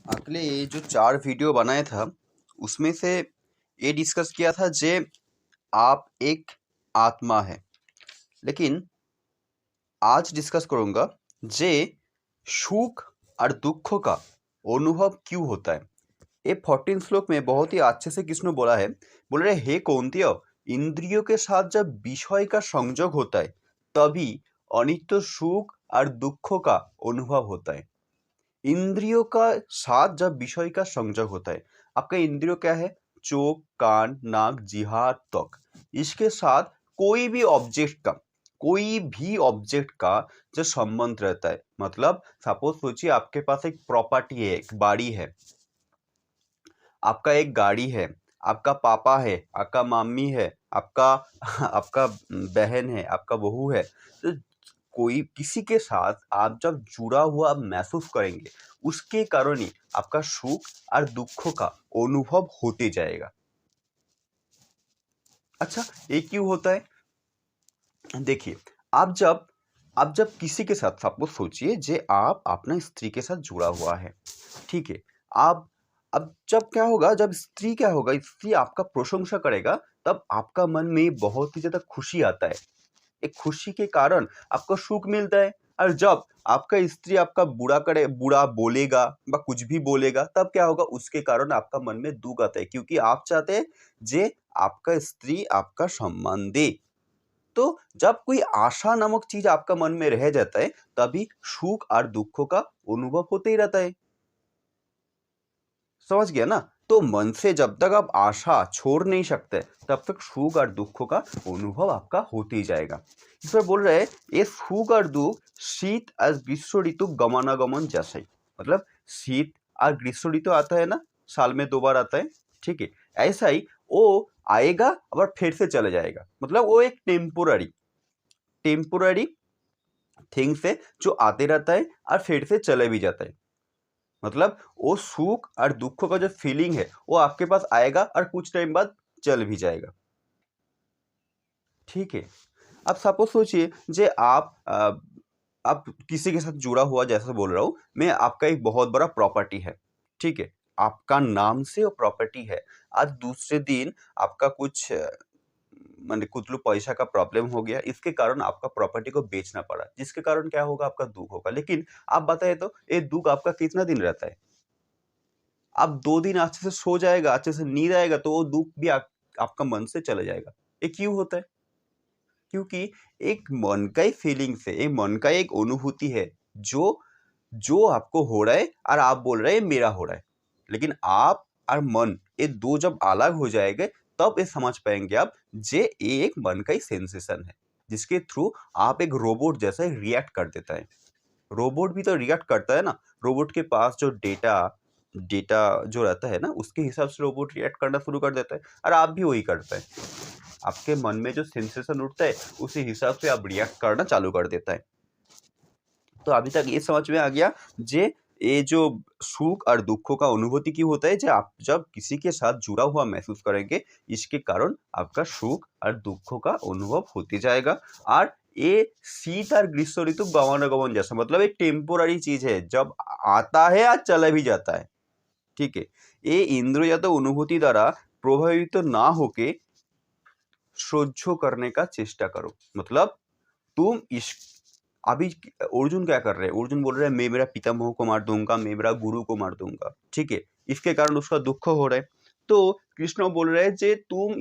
अगले ये जो 4 वीडियो बनाया था उसमें से ये डिस्कस किया था जे आप एक आत्मा है। लेकिन आज डिस्कस करूंगा जे सुख और दुख का अनुभव क्यों होता है। ये 14 श्लोक में बहुत ही अच्छे से कृष्ण बोला है। बोल रहे हे कौंतेय, इंद्रियों के साथ जब विषय का संयोग होता है तभी अनित्य सुख और दुख का अनुभव होता है। इंद्रियों का साथ जब विषय का संयोग होता है, आपका इंद्रियों क्या है? चोख, कान, नाक, जिह्वा, त्वक। इसके साथ कोई भी ऑब्जेक्ट का जो संबंध रहता है, मतलब सपोज सोचिए आपके पास एक प्रॉपर्टी है, एक बाड़ी है, आपका एक गाड़ी है, आपका पापा है, आपका मम्मी है, आपका आपका बहन है, आपका बहू है। तो कोई किसी के साथ आप जब जुड़ा हुआ महसूस करेंगे, उसके कारण ही आपका सुख और दुख का अनुभव होते जाएगा। अच्छा, ये क्यों होता है? देखिए, आप जब किसी के साथ, सपोज सोचिए जे आप अपना स्त्री के साथ जुड़ा हुआ है, ठीक है। आप अब जब क्या होगा, जब स्त्री आपका प्रशंसा करेगा, तब आपका मन में बहुत ही ज्यादा खुशी आता है। एक खुशी के कारण आपको सुख मिलता है। और जब आपका स्त्री आपका बुरा बोलेगा या कुछ भी बोलेगा, तब क्या होगा, उसके कारण आपका मन में दुख आता है, क्योंकि आप चाहते हैं जे आपका स्त्री आपका सम्मान दे। तो जब कोई आशा नामक चीज आपका मन में रह जाता है, तभी सुख और दुखों का अनुभव होते ही रहता है। समझ गया ना? तो मन से जब तक आप आशा छोड़ नहीं सकते, तब तक सुख और दुख का अनुभव आपका होते ही जाएगा। इस पर बोल रहे हैं, ये सुख और दुख शीत और ग्रीष्म ऋतु गमनागमन जैसे ही। मतलब शीत और ग्रीष्म ऋतु आता है ना, साल में 2 बार आता है, ठीक है। ऐसा ही वो आएगा और फिर से चले जाएगा। मतलब वो एक टेम्पोररी थिंग्स है जो आते रहता है और फिर से चले भी जाता है। मतलब वो सुख और दुख का जो फीलिंग है वो आपके पास आएगा और कुछ टाइम बाद चल भी जाएगा, ठीक है। अब सपोज सोचिए जे आप किसी के साथ जुड़ा हुआ, जैसा बोल रहा हूं मैं, आपका एक बहुत बड़ा प्रॉपर्टी है, ठीक है। आपका नाम से वो प्रॉपर्टी है। आज दूसरे दिन आपका कुछ माने कुछ लोग पैसा का प्रॉब्लम हो गया, इसके कारण आपका प्रॉपर्टी को बेचना पड़ा, जिसके कारण क्या होगा, आपका दुख होगा। लेकिन आप बताए तो ये दुख आपका कितना दिन रहता है? आप 2 दिन अच्छे से सो जाएगा, अच्छे से नींद आएगा, तो वो दुःख भी आपका मन से चला जाएगा। ये क्यों होता है? क्योंकि एक मन का ही फीलिंग्स है, एक मन का एक अनुभूति है, जो जो आपको हो रहा है और आप बोल रहे हैं मेरा हो रहा है। लेकिन आप और मन, ये 2 जब अलग हो जाएँगे, तब ये समझ पाएँगे आप जे ये एक मन का ही सेंसेशन है, जिसके थ्रू आप एक रोबोट जैसा रिएक्ट कर देता है। रोबोट भी तो रिएक्ट करता है ना। रोबोट के पास जो डेटा डेटा जो रहता है ना, उसके हिसाब से रोबोट रिएक्ट करना शुरू कर देता है। और आप भी वही करते हैं। आपके मन में जो सेंसेशन उठता है, उसी हिसाब से आप रिएक्ट करना चालू कर देता है। तो अभी तक ये समझ में आ गया जे ये जो सुख और दुखों का अनुभूति क्यों होता है, जे आप जब किसी के साथ जुड़ा हुआ महसूस करेंगे, इसके कारण आपका सुख और दुखों का अनुभव होते जाएगा। और ये शीत और ग्रीष्म ऋतु गमनागमन जैसा, मतलब एक टेम्पोररी चीज है, जब आता है और चला भी जाता है, ठीक है। ये इंद्रियजात अनुभूति द्वारा प्रभावित ना होके सह्य करने का चेष्टा करो। मतलब तुम इस अभी अर्जुन क्या कर रहे हैं? अर्जुन बोल रहे हैं मैं मेरा पितामह को मार दूंगा, मैं मेरा गुरु को मार दूंगा, ठीक है। इसके कारण उसका दुख हो रहा है। तो कृष्ण बोल रहे हैं जे तुम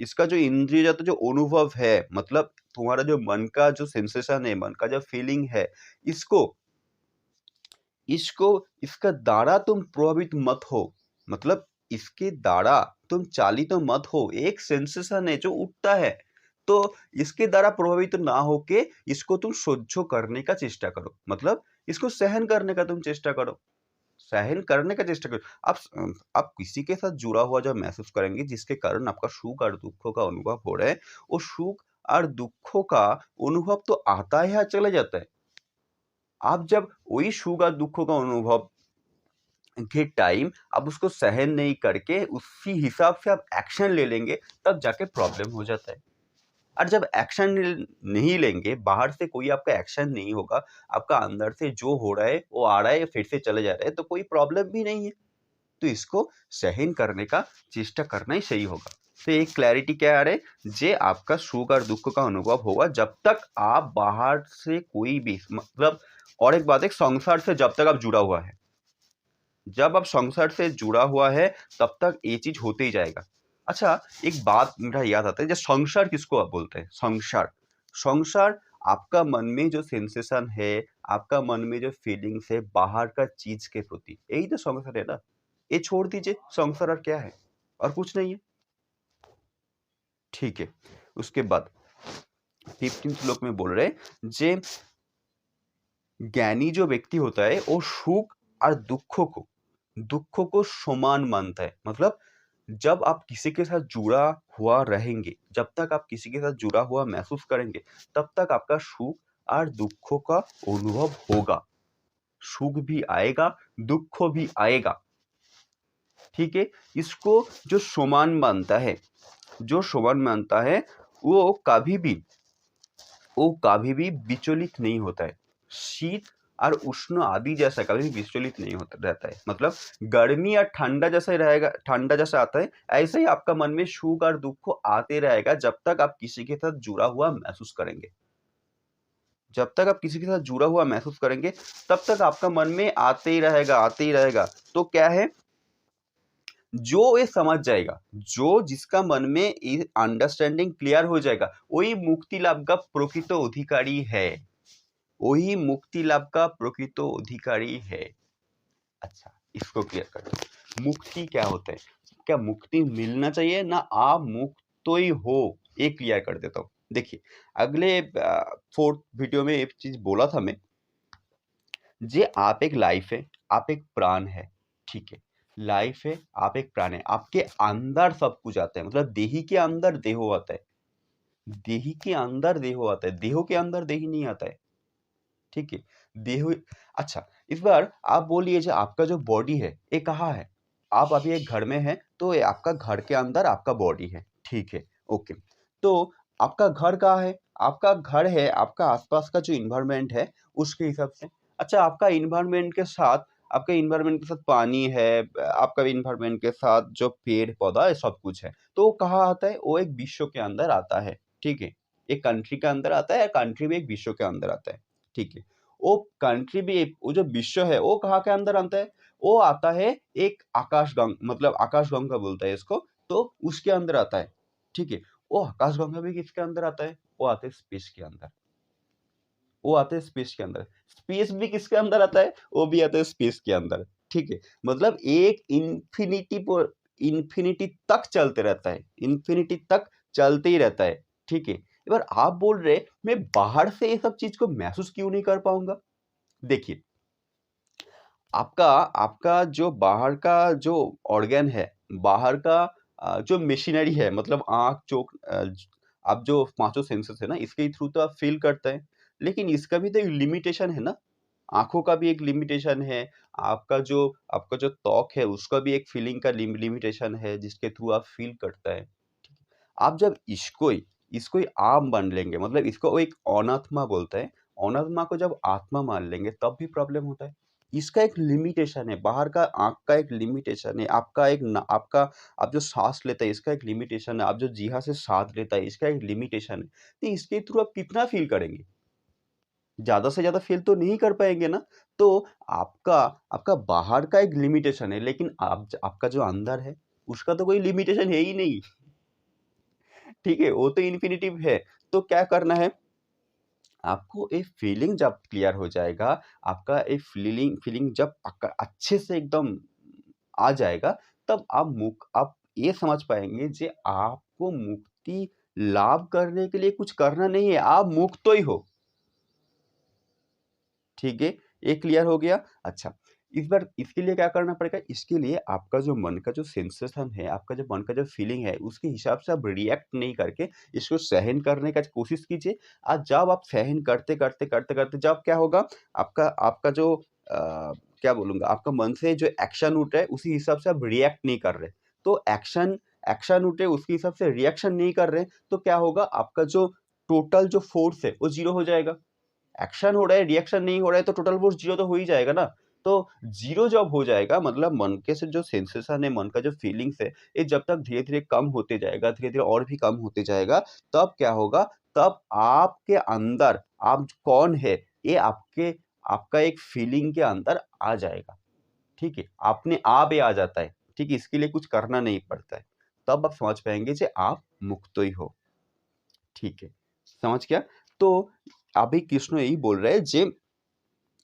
इसका जो इंद्रियजात जो अनुभव है, मतलब तुम्हारा जो मन का जो सेंसेशन है, मन का जो फीलिंग है, इसको इसको इसका द्वारा तुम प्रभावित मत हो। मतलब इसके द्वारा तुम चालित तो मत हो। एक सेंसेशन है जो उठता है, तो इसके द्वारा प्रभावित ना होके इसको तुम सह्य करने का चेष्टा करो। मतलब इसको सहन करने का तुम चेष्टा करो, सहन करने का चेष्टा करो। आप किसी के साथ जुड़ा हुआ जब महसूस करेंगे, जिसके कारण आपका सुख और दुखों का अनुभव हो रहा है, वो सुख और दुखों का अनुभव तो आता है, चला जाता है। आप जब वही सुख और दुखों का अनुभव के टाइम आप उसको सहन नहीं करके उसी हिसाब से आप एक्शन ले लेंगे, तब जाके प्रॉब्लम हो जाता है। और जब एक्शन नहीं लेंगे, बाहर से कोई आपका एक्शन नहीं होगा, आपका अंदर से जो हो रहा है वो आ रहा है, फिर से चले जा रहा है, तो कोई प्रॉब्लम भी नहीं है। तो इसको सहन करने का चेष्टा करना ही सही होगा। तो एक क्लैरिटी क्या आ रहा है, जे आपका सुख और दुख का अनुभव होगा जब तक आप बाहर से कोई भी मतलब, और एक बात है, संसार से जब तक आप जुड़ा हुआ है, जब आप संसार से जुड़ा हुआ है तब तक ये चीज होते ही जाएगा। अच्छा, एक बात मेरा याद आता है, जो संसार किसको आप बोलते हैं? संसार, संसार आपका मन में जो सेंसेशन है, आपका मन में जो फीलिंग्स है बाहर का चीज के प्रति, यही तो संसार है ना। ये छोड़ दीजिए, संसार और क्या है, और कुछ नहीं है। ठीक है, उसके बाद 15 श्लोक में बोल रहे, जे ज्ञानी जो व्यक्ति होता है वो सुख और दुखों को समान मानता है। मतलब जब आप किसी के साथ जुड़ा हुआ रहेंगे, जब तक आप किसी के साथ जुड़ा हुआ महसूस करेंगे, तब तक आपका सुख और दुखों का अनुभव होगा। सुख भी आएगा, दुख भी आएगा। ठीक है, इसको जो समान मानता है, जो समान मानता है, वो कभी भी विचलित नहीं होता है। शीत और उष्ण आदि जैसा कभी भी विचलित नहीं होता रहता है। मतलब गर्मी और ठंडा जैसा ही रहेगा, ठंडा जैसा आता है, ऐसे ही आपका मन में सुख और दुख आते रहेगा जब तक आप किसी के साथ जुड़ा हुआ महसूस करेंगे। जब तक आप किसी के साथ जुड़ा हुआ महसूस करेंगे, तब तक आपका मन में आते ही रहेगा, आते ही रहेगा। तो क्या है, जो ये समझ जाएगा, जो जिसका मन में अंडरस्टैंडिंग क्लियर हो जाएगा, वही मुक्ति लाभ का प्रकृत अधिकारी है, वही मुक्ति लाभ का प्रकृत अधिकारी है। अच्छा, इसको क्लियर कर दो, मुक्ति क्या होता है, क्या मुक्ति मिलना चाहिए ना, आप मुक्त तो ही हो, ये क्लियर कर देता हूँ। देखिए, अगले 4th वीडियो में एक चीज बोला था मैं, जे आप एक लाइफ है, आप एक प्राण है। ठीक है, लाइफ है, आप एक प्राण है, आपके अंदर सब कुछ आता है। मतलब देही के अंदर देहो आता है, देही के अंदर देहो आता है, देहो के अंदर देही नहीं आता है। ठीक है, देह। अच्छा, इस बार आप बोलिए, जो आपका जो बॉडी है ये कहाँ है? आप अभी एक घर में है, तो ये आपका घर के अंदर आपका बॉडी है। ठीक है, ओके। तो आपका घर कहाँ है? आपका घर है आपका आसपास का जो इन्वायरमेंट है उसके हिसाब से। अच्छा, आपका इन्वायरमेंट के साथ, आपके इन्वायरमेंट के साथ पानी है, आपका इन्वायरमेंट के साथ जो पेड़ पौधा है, सब कुछ है, तो वो कहाँ आता है? वो एक विश्व के अंदर आता है। ठीक है, एक कंट्री के अंदर आता है, कंट्री भी एक विश्व के अंदर आता है। ठीक है, वो कंट्री भी, वो जो विश्व है वो कहाँ के अंदर आता है? वो आता है एक आकाशगंगा, मतलब आकाशगंगा बोलता है इसको, तो उसके अंदर आता है। ठीक है, वो आकाशगंगा भी किसके अंदर आता है? वो आते हैं स्पेस के अंदर, वो आते हैं स्पेस के अंदर। स्पेस भी किसके अंदर आता है? वो भी आता है स्पेस के अंदर। ठीक है, मतलब एक इन्फिनिटी तक चलते रहता है, इन्फिनिटी तक चलते ही रहता है। ठीक है, एक बार आप बोल रहे मैं बाहर से ये सब चीज को महसूस क्यों नहीं कर पाऊंगा? देखिए, आपका आपका जो बाहर का जो ऑर्गन है, बाहर का जो मशीनरी है, मतलब आँख, आप जो पाँचों सेंसेस है ना, इसके थ्रू तो आप फ़ील करते हैं। लेकिन इसका भी तो एक लिमिटेशन है ना, आँखों का भी एक लिमिटेशन है, आपका जो त्वक है उसका भी एक फ़ीलिंग का लिमिटेशन है जिसके थ्रू आप फ़ील करता है। आप जब इसको ही आप मान लेंगे, मतलब इसको वो एक अनात्मा बोलता है। अनात्मा को जब आत्मा मान लेंगे तब भी प्रॉब्लम होता है। इसका एक लिमिटेशन है, बाहर का आँख का एक लिमिटेशन है, आपका आप जो साँस लेते हैं इसका एक लिमिटेशन है, आप जो जीहा से साँस लेता है इसका एक लिमिटेशन है। तो इसके थ्रू आप कितना फ़ील करेंगे? ज़्यादा से ज़्यादा फ़ील तो नहीं कर पाएँगे ना। तो आपका आपका बाहर का एक लिमिटेशन है, लेकिन आपका जो अंदर है उसका तो कोई लिमिटेशन है ही नहीं। ठीक है, वो तो इन्फिनिटिव है। तो क्या करना है? आपको एक फीलिंग जब क्लियर हो जाएगा, आपका एक फीलिंग जब अच्छे से एकदम आ जाएगा, तब आप ये समझ पाएँगे जे आपको मुक्ति लाभ करने के लिए कुछ करना नहीं है, आप मुक्त तो ही हो। ठीक है, ये क्लियर हो गया? अच्छा, इस बार इसके लिए क्या करना पड़ेगा? इसके लिए आपका जो मन का जो सेंसेशन है, आपका जो मन का जो फीलिंग है, उसके हिसाब से आप रिएक्ट नहीं करके इसको सहन करने का कोशिश कीजिए। जब आप सहन करते जब क्या होगा? आपका आपका जो क्या बोलूँगा, आपका मन से जो एक्शन उठ रहा है, उसी हिसाब से आप रिएक्ट नहीं कर रहे। तो एक्शन एक्शन उठे उसके हिसाब से रिएक्शन नहीं कर रहे तो क्या होगा, आपका जो टोटल जो फोर्स है वो जीरो हो जाएगा। एक्शन हो रहा है, रिएक्शन नहीं हो रहा है तो टोटल फोर्स जीरो तो हो ही जाएगा ना। तो जीरो जब हो जाएगा मतलब मन के से जो सेंसेशन है, मन का जो फीलिंग्स है, ये जब तक धीरे धीरे कम होते जाएगा, धीरे धीरे और भी कम होते जाएगा, तब क्या होगा, तब आपके अंदर आप कौन है ये आपके आपका एक फीलिंग के अंदर आ जाएगा। ठीक है, अपने आप ही आ जाता है। ठीक है, इसके लिए कुछ करना नहीं पड़ता है। तब आप समझ पाएंगे कि आप मुक्त ही हो। ठीक है, समझ गया। तो अभी कृष्ण यही बोल रहे हैं जे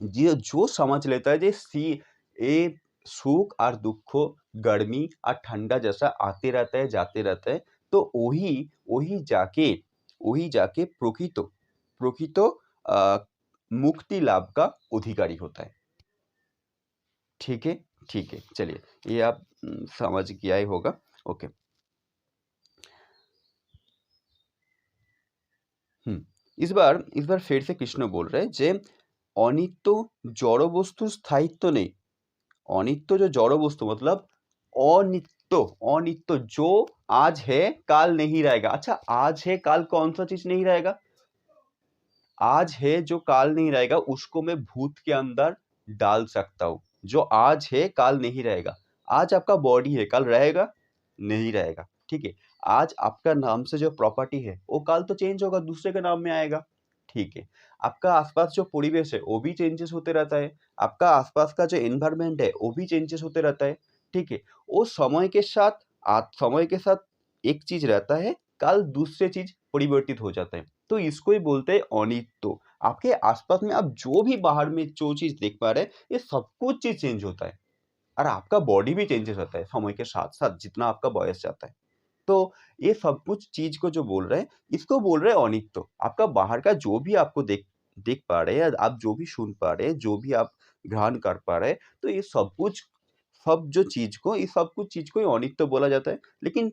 যে जो समझ लेता है जे सी ए सुख और दुख गर्मी और ठंडा जैसा आते रहता है जाते रहता है, तो वही वही जाके प्रकृत प्रकृत अ, मुक्ति लाभ का अधिकारी होता है। ठीक है, ठीक है, चलिए ये आप समझ गया ही होगा। ओके। इस बार फिर से कृष्ण बोल रहे हैं जे অনিত্য জড় বস্তুর স্থায়িত্ব নেই। अनित्य जो जड़ वस्तु मतलब अनित्य, अनित्य जो आज है काल नहीं रहेगा। अच्छा, आज है काल कौन सा चीज नहीं रहेगा? आज है जो काल नहीं रहेगा उसको मैं भूत के अंदर डाल सकता हूँ। जो आज है काल नहीं रहेगा। आज आपका बॉडी है, काल रहेगा नहीं रहेगा। ठीक है, आज आपका नाम से जो प्रॉपर्टी है वो काल तो चेंज होगा, दूसरे के नाम में आएगा। ठीक है, आपका आसपास जो परिवेश है वो भी चेंजेस होते रहता है। आपका आसपास का जो एनवायरमेंट है वो भी चेंजेस होते रहता है। ठीक है, वो समय के साथ एक चीज रहता है, काल दूसरे चीज परिवर्तित हो जाता है। तो इसको ही बोलते हैं अनित्य। आपके आसपास में आप जो भी बाहर में जो चीज देख पा रहे हैं ये सब कुछ चीज चेंज होता है। और आपका बॉडी भी चेंजेस होता है समय के साथ साथ जितना आपका बयस जाता है। तो ये सब कुछ चीज को जो बोल रहे हैं इसको बोल रहे हैं अनित्य। आपका बाहर का जो भी आपको देख देख पा रहे हैं, आप जो भी सुन पा रहे हैं, जो भी आप ग्रहण कर पा रहे हैं, तो ये सब कुछ ये सब कुछ चीज को ही अनित्य बोला जाता है। लेकिन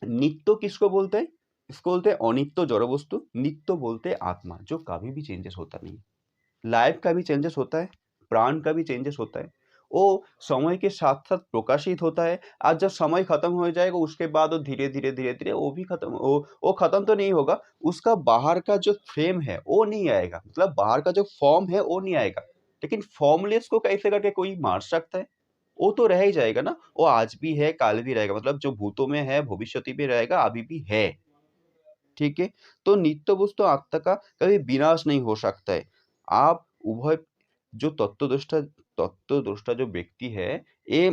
नित्य किसको बोलते हैं? इसको बोलते हैं अनित्य जड़ वस्तु। नित्य बोलते हैं आत्मा, जो कभी भी चेंजेस होता नहीं। लाइफ का भी चेंजेस होता है, प्राण का भी चेंजेस होता है। वो समय के साथ साथ प्रकाशित होता है। आज जब समय खत्म हो जाएगा उसके बाद वो धीरे धीरे वो भी खत्म, वो खत्म तो नहीं होगा। उसका बाहर का जो फ्रेम है वो नहीं आएगा, मतलब बाहर का जो फॉर्म है वो नहीं आएगा। लेकिन फॉर्मलेस को कैसे करके कोई मार सकता है? वो तो रह ही जाएगा ना। वो आज भी है, काल भी रहेगा, मतलब जो भूतों में है भविष्य भी रहेगा, अभी भी है। ठीक है, तो नित्य वस्तु आत्मा का कभी विनाश नहीं हो सकता है। आप उभय जो तत्वदृष्टा जो व्यक्ति है, ये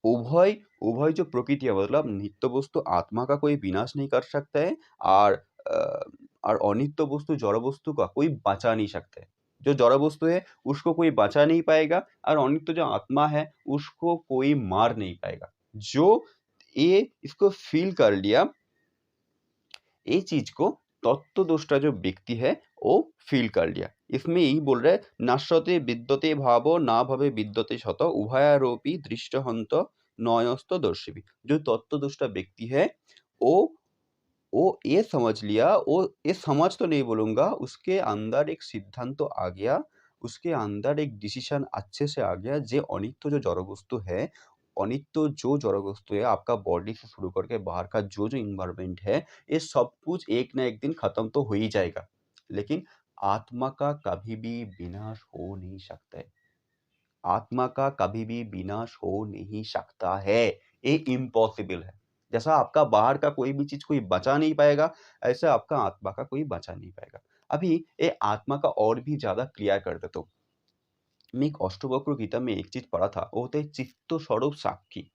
उभय उभय जो प्रकृति है मतलब नित्य वस्तु आत्मा का कोई विनाश नहीं कर सकता है। और अ, और अनित्य वस्तु जड़ वस्तु का कोई बचा नहीं सकता है। जो जड़ वस्तु है उसको कोई बचा नहीं पाएगा, और अनित्य जो आत्मा है उसको कोई मार नहीं पाएगा। जो ये इसको फील कर लिया, ये चीज को तत्वदृष्टा जो व्यक्ति है वो फील कर लिया। इसमें यही बोल रहा है, नाश्यते विद्यते भावो ना भवे विद्यते क्षत उभयारोपी दृष्टहंत नयस्त दर्शिभी। जो तत्वदृष्टा व्यक्ति है वो वो ये समझ लिया, वो ये समझ तो नहीं बोलूंगा, उसके अंदर एक सिद्धांत तो आ गया, उसके अंदर एक डिसीजन अच्छे से आ गया। जे अनित्य जो जड़ वस्तु है, अनित्य जो जड़ वस्तु है, आपका बॉडी से शुरू करके बाहर का जो जो इन्वायरमेंट है, ये सब कुछ एक ना एक दिन खत्म तो हो ही जाएगा। लेकिन आत्मा का कभी भी विनाश हो नहीं सकता है। आत्मा का कभी भी विनाश हो नहीं सकता है। ये इम्पॉसिबल है। जैसा आपका बाहर का कोई भी चीज कोई बचा नहीं पाएगा, ऐसा आपका आत्मा का कोई बचा नहीं पाएगा। अभी ये आत्मा का और भी ज्यादा क्लियर कर देता हूँ। मैं एक अष्टवक्र गीता में एक चीज पढ़ा था, वो होता है चित्त स्वरूप साक्षी।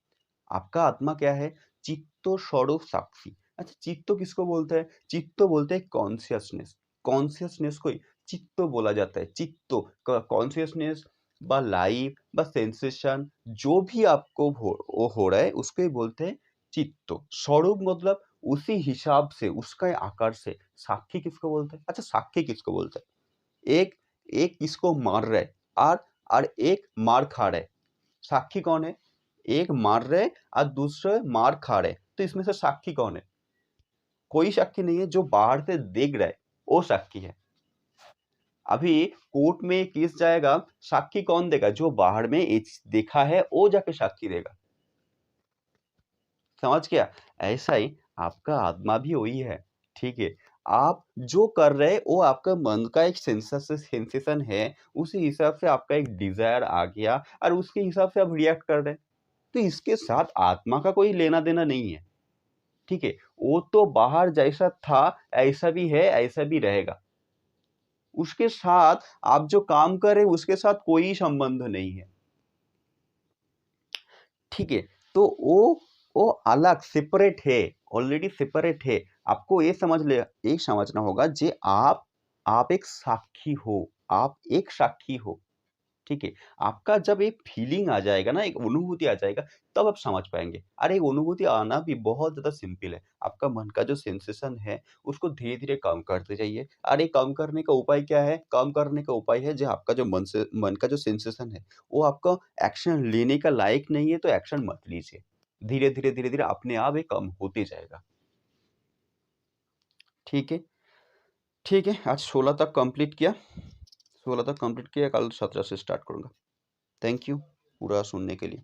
आपका आत्मा क्या है? चित्त स्वरूप साक्षी। अच्छा, चित्त किसको बोलते हैं? चित्त बोलते हैं कॉन्शियसनेस। कॉन्शियसनेस को ही चित्त बोला जाता है। चित्त कॉन्शियसनेस বা लाइफ বা सेंसेशन जो भी आपको वो हो रहा है उसको ही बोलते हैं चित्त। स्वरूप मतलब उसी हिसाब से, उसका आकार से। साक्षी किसको बोलते हैं? अच्छा, साक्षी किसको बोलते हैं? एक एक किसको मार रहा है और एक मार खा रहा है। साक्षी कौन है? एक मार रहे और दूसरे मार खा रहे, तो इसमें से साक्षी कौन है? कोई साक्षी नहीं है। जो बाहर से देख रहा है वो साक्षी है। अभी कोर्ट में केस जाएगा, साक्षी कौन देगा? जो बाहर में देखा है वो जाके साक्षी देगा। समझ गया? ऐसा ही आपका आत्मा भी वही है, ठीक है? आप जो कर रहे हैं वो आपका मन का एक सेंसेशन है, उसी हिसाब से आपका एक डिज़ायर आ गया और उसके हिसाब से आप रिएक्ट कर रहे हैं। तो इसके साथ आत्मा का कोई लेना-देना नहीं है, ठीक है? वो तो बाहर जैसा था, ऐसा भी है, ऐसा भी रहेगा। उसके साथ आप जो काम कर रहे हैं उसके साथ कोई संबंध नहीं है। ठीक है? तो वो अलग सेपरेट है, ऑलरेडी सेपरेट है। आपको ये समझना होगा जे आप एक साक्षी हो, आप एक साक्षी हो। ठीक है? आपका जब एक फीलिंग आ जाएगा ना, एक अनुभूति आ जाएगा, तब आप समझ पाएँगे। और एक अनुभूति आना भी बहुत ज़्यादा सिंपल है। आपका मन का जो सेंसेशन है, उसको धीरे-धीरे कम करते जाइए। और ये कम करने का उपाय क्या है? कम करने का उपाय है जो आपका जो मन का जो सेंसेशन है, वो आपका एक्शन लेने का लायक नहीं है, तो एक्शन मत लीजिए। धीरे-धीरे, धीरे-धीरे अपने आप ये कम होते जाएगा। ठीक है? ठीक है, आज 16 तक कंप्लीट किया। 16 तक कंप्लीट किया, कल 17 से स्टार्ट करूँगा। थैंक यू पूरा सुनने के लिए।